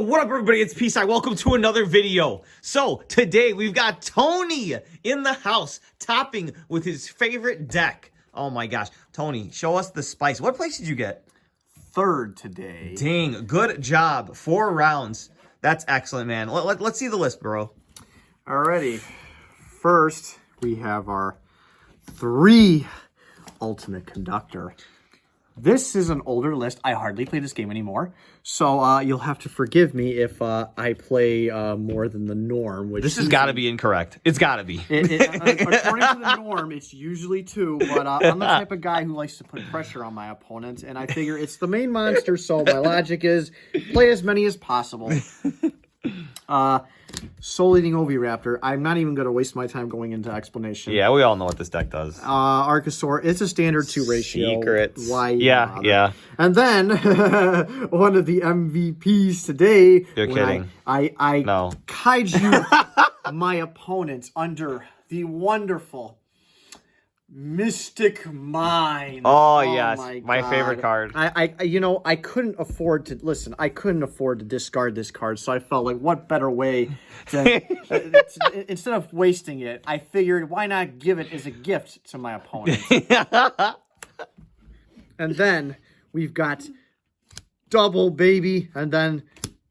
What up, everybody? It's Peace. Welcome to another video. So today we've got Tony in the house, topping with his favorite deck. Oh my gosh, Tony, show us the spice. What place did you get? Third today. Dang, good job. 4 rounds. That's excellent, man. Let's see the list, bro. Alrighty. First, we have our 3 Ultimate Conductor. This is an older list. I hardly play this game anymore, so you'll have to forgive me if I play more than the norm. Which this has got to be incorrect. It's got to be. According to the norm, it's usually 2, but I'm the type of guy who likes to put pressure on my opponent, and I figure it's the main monster, so my logic is play as many as possible. Soul Eating Oviraptor. I'm not even going to waste my time going into explanation. Yeah, we all know what this deck does. Archosaur. It's a standard 2 ratio. Secrets. Why? Yeah. And then one of the MVPs today. You're kidding. I No. kaiju my opponent under the wonderful Mystic Mine. Oh yes, my favorite card. I couldn't afford to listen. I couldn't afford to discard this card, so I felt like, what better way to instead of wasting it, I figured why not give it as a gift to my opponent. And then we've got Double Baby, and then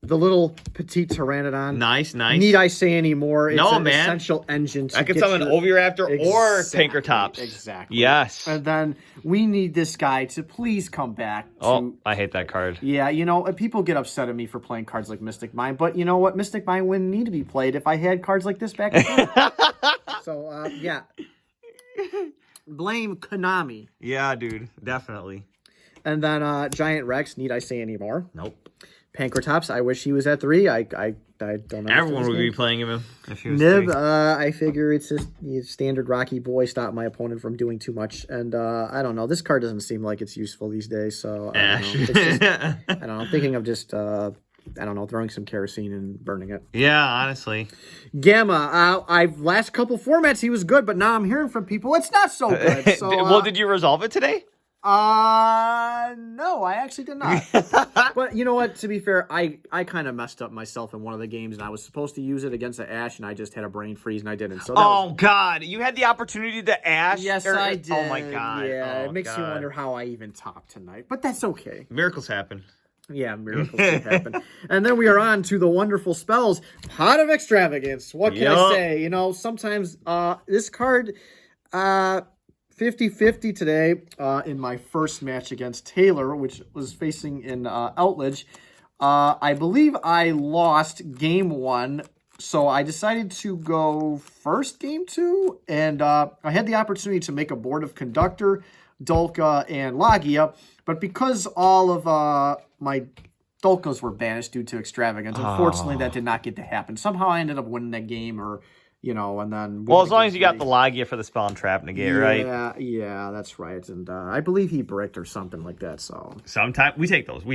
the little petite pteranodon. Nice. Need I say any more? It's no, an man. Essential engine to I could summon Oviraptor or Pankratops. Exactly. Yes. And then we need this guy to please come back. Oh, I hate that card. Yeah, people get upset at me for playing cards like Mystic Mine, but you know what? Mystic Mine wouldn't need to be played if I had cards like this back then. So, yeah. Blame Konami. Yeah, dude. Definitely. And then Giant Rex, need I say any more? Nope. Pankratops, I wish he was at 3. I don't know. Everyone would be playing him if he was Nib, 3. I figure it's just standard Rocky Boy, stop my opponent from doing too much. And I don't know. This card doesn't seem like it's useful these days. So I don't know. I'm thinking of just, throwing some kerosene and burning it. Yeah, honestly. Gamma, last couple formats he was good, but now I'm hearing from people it's not so good. So, well, did you resolve it today? No, I actually did not. But you know what? To be fair, I kind of messed up myself in one of the games, and I was supposed to use it against the Ash, and I just had a brain freeze, and I didn't. So God, you had the opportunity to Ash. Yes, I did. Oh my God. Yeah, it makes you wonder how I even topped tonight, but that's okay. Miracles happen. Yeah, miracles can happen. And then we are on to the wonderful spells. Pot of Extravagance. What can I say? Sometimes this card, 50-50 today in my first match against Taylor, which was facing in Outledge. I believe I lost game 1, so I decided to go first game 2, and I had the opportunity to make a board of Conductor, Dulka, and Lagia, but because all of my Dulkas were banished due to Extravagance, unfortunately that did not get to happen. Somehow I ended up winning that game, or and then... Well, as long as you got the Lagia for the spell and trap negate, right? Yeah, that's right. And I believe he bricked or something like that, so... Sometimes we take those.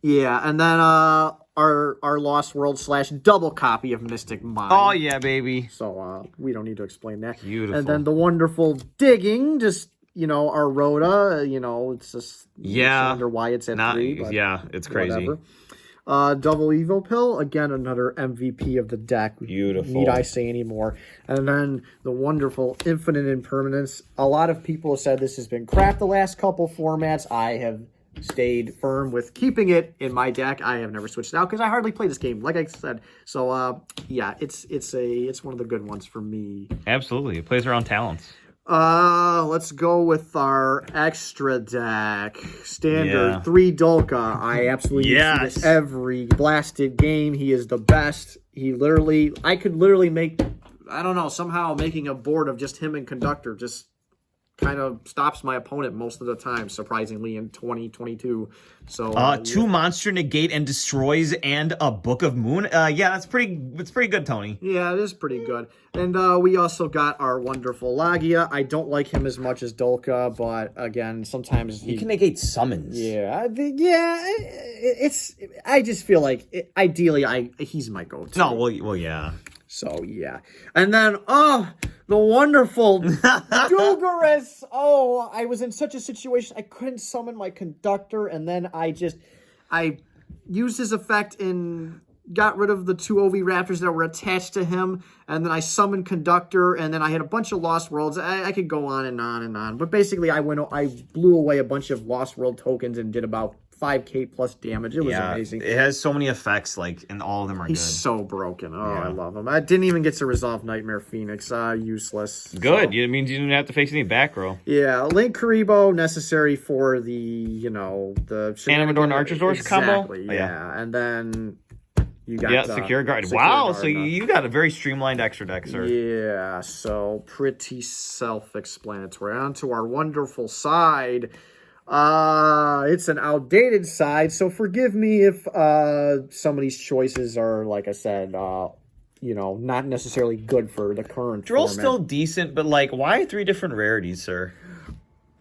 Yeah, and then our Lost World / double copy of Mystic Mine. Oh, yeah, baby. So we don't need to explain that. Beautiful. And then the wonderful Digging, just... our Rhoda, it's just... Yeah. I wonder why it's at 3, but yeah, it's crazy. Whatever. Double Evo Pill, again, another MVP of the deck. Beautiful. Need I say any more? And then the wonderful Infinite Impermanence. A lot of people have said this has been crap the last couple formats. I have stayed firm with keeping it in my deck. I have never switched it out because I hardly play this game, like I said. So, yeah, it's one of the good ones for me. Absolutely. It plays around talents. Let's go with our extra deck. Standard 3 Dulka. I absolutely use this every blasted game. He is the best. I could literally make, somehow making a board of just him and Conductor just kind of stops my opponent most of the time, surprisingly, in 2022. So 2 monster negate and destroys and a Book of Moon. It's pretty good, Tony. Yeah, it is pretty good. And we also got our wonderful Lagia. I don't like him as much as Dulka, but again, sometimes he can negate summons. Yeah, I just feel like ideally he's my go-to. No, well, yeah. So, yeah. And then, the wonderful Dugaris. I was in such a situation, I couldn't summon my Conductor, and then I used his effect and got rid of the 2 OV Raptors that were attached to him, and then I summoned Conductor, and then I had a bunch of Lost Worlds. I could go on and on and on, but basically I blew away a bunch of Lost World tokens and did about 5k plus damage. It was amazing. It has so many effects, like, and all of them are He's good. so broken. I love him. I didn't even get to resolve Nightmare Phoenix. Useless. Good. So. It means you didn't have to face any back row. Yeah, Link Karibo necessary for the the Animador and Archosaurus combo. Yeah, and then you got Secure Guard. Secure Wow, Guard, so you got a very streamlined extra deck, sir. Yeah, so pretty self-explanatory. On to our wonderful side. It's an outdated side, so forgive me if some of these choices are, like I said, not necessarily good for the current Drill's format. still decent, but like, why 3 different rarities, sir?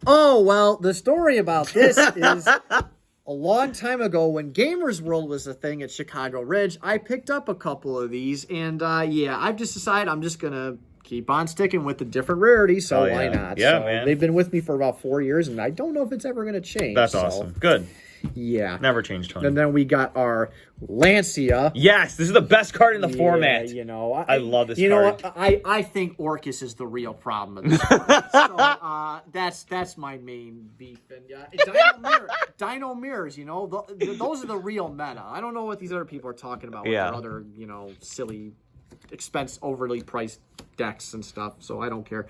Oh, well, the story about this is a long time ago when Gamers World was a thing at Chicago Ridge, I picked up a couple of these, and I've just decided I'm just going to keep on sticking with the different rarities, so why not? Yeah, so man. They've been with me for about 4 years, and I don't know if it's ever going to change. That's awesome. Good. Yeah. Never changed, Tony. And then we got our Lancia. Yes, this is the best card in the format. I love this card. You know what? I think Orcus is the real problem of this card. So that's my main beef. And Dino Mirrors, those are the real meta. I don't know what these other people are talking about with their other, silly, overly priced decks and stuff. So I don't care.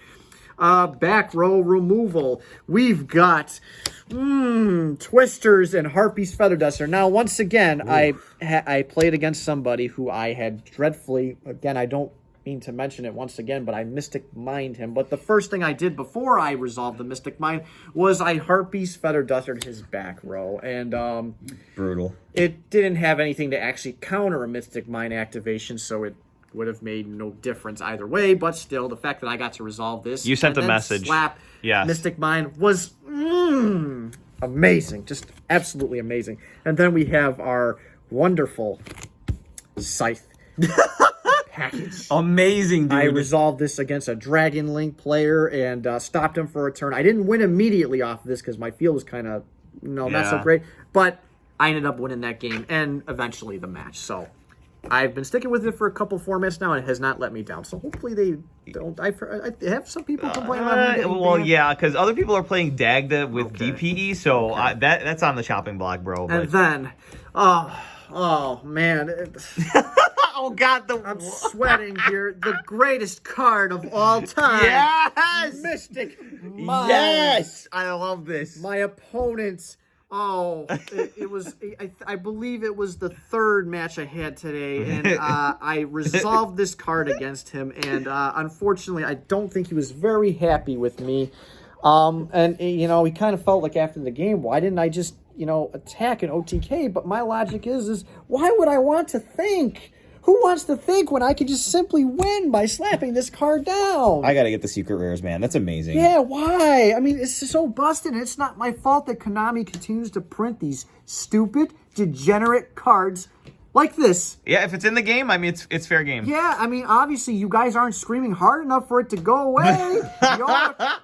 Back row removal. We've got Twisters and Harpy's Feather Duster. Now, once again, I played against somebody who I had dreadfully, again, I don't mean to mention it once again, but I Mystic Mind him. But the first thing I did before I resolved the Mystic Mind was I Harpy's Feather Dustered his back row. And brutal. It didn't have anything to actually counter a Mystic Mind activation, so it would have made no difference either way, but still, the fact that I got to resolve this... You sent the message. Slap Mystic Mind was amazing. Just absolutely amazing. And then we have our wonderful Scythe package. Amazing, dude. I resolved this against a Dragon Link player and stopped him for a turn. I didn't win immediately off of this because my field was kind of, not so great, but I ended up winning that game and eventually the match, so... I've been sticking with it for a couple formats now, and it has not let me down. So hopefully they don't. I have some people complaining about me. Well, yeah, because other people are playing Dagda with DPE, so that's on the chopping block, bro. But... And then, oh man, oh god, I'm sweating here. The greatest card of all time. Yes, Mystic Mind. Yes, I love this. My opponent's. Oh, it was, I believe it was the 3rd match I had today, and I resolved this card against him, and unfortunately, I don't think he was very happy with me. And, he kind of felt like after the game, why didn't I just, attack an OTK? But my logic is why would I want to think? Who wants to think when I could just simply win by slapping this card down? I gotta get the secret rares, man. That's amazing. Yeah, why? I mean, it's so busted, and it's not my fault that Konami continues to print these stupid, degenerate cards like this. Yeah, if it's in the game, I mean, it's fair game. Yeah, I mean, obviously, you guys aren't screaming hard enough for it to go away.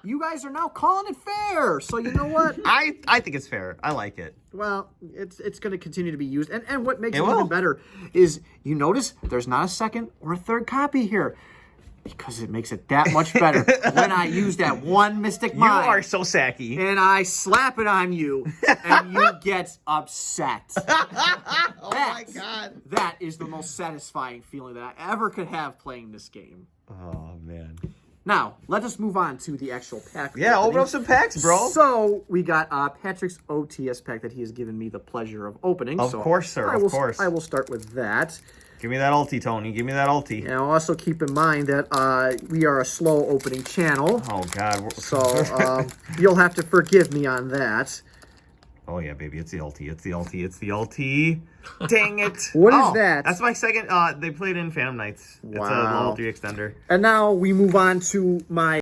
You guys are now calling it fair. So you know what? I think it's fair. I like it. Well, it's going to continue to be used. And what makes it even better is, you notice there's not a 2nd or a 3rd copy here. Because it makes it that much better when I use that one Mystic Mind. You are so sacky. And I slap it on you, and you get upset. Oh my god. That is the most satisfying feeling that I ever could have playing this game. Oh, man. Now, let us move on to the actual pack. Yeah, open up some packs, bro. So, we got Patrick's OTS pack that he has given me the pleasure of opening. Of course, sir, of course. I will start with that. Give me that ulti, Tony. Give me that ulti. And also keep in mind that we are a slow opening channel. Oh, God. So, you'll have to forgive me on that. Oh, yeah, baby. It's the ulti. It's the ulti. It's the ulti. Dang it. What is that? That's my second. They played in Phantom Knights. Wow. It's a level 3 extender. And now we move on to my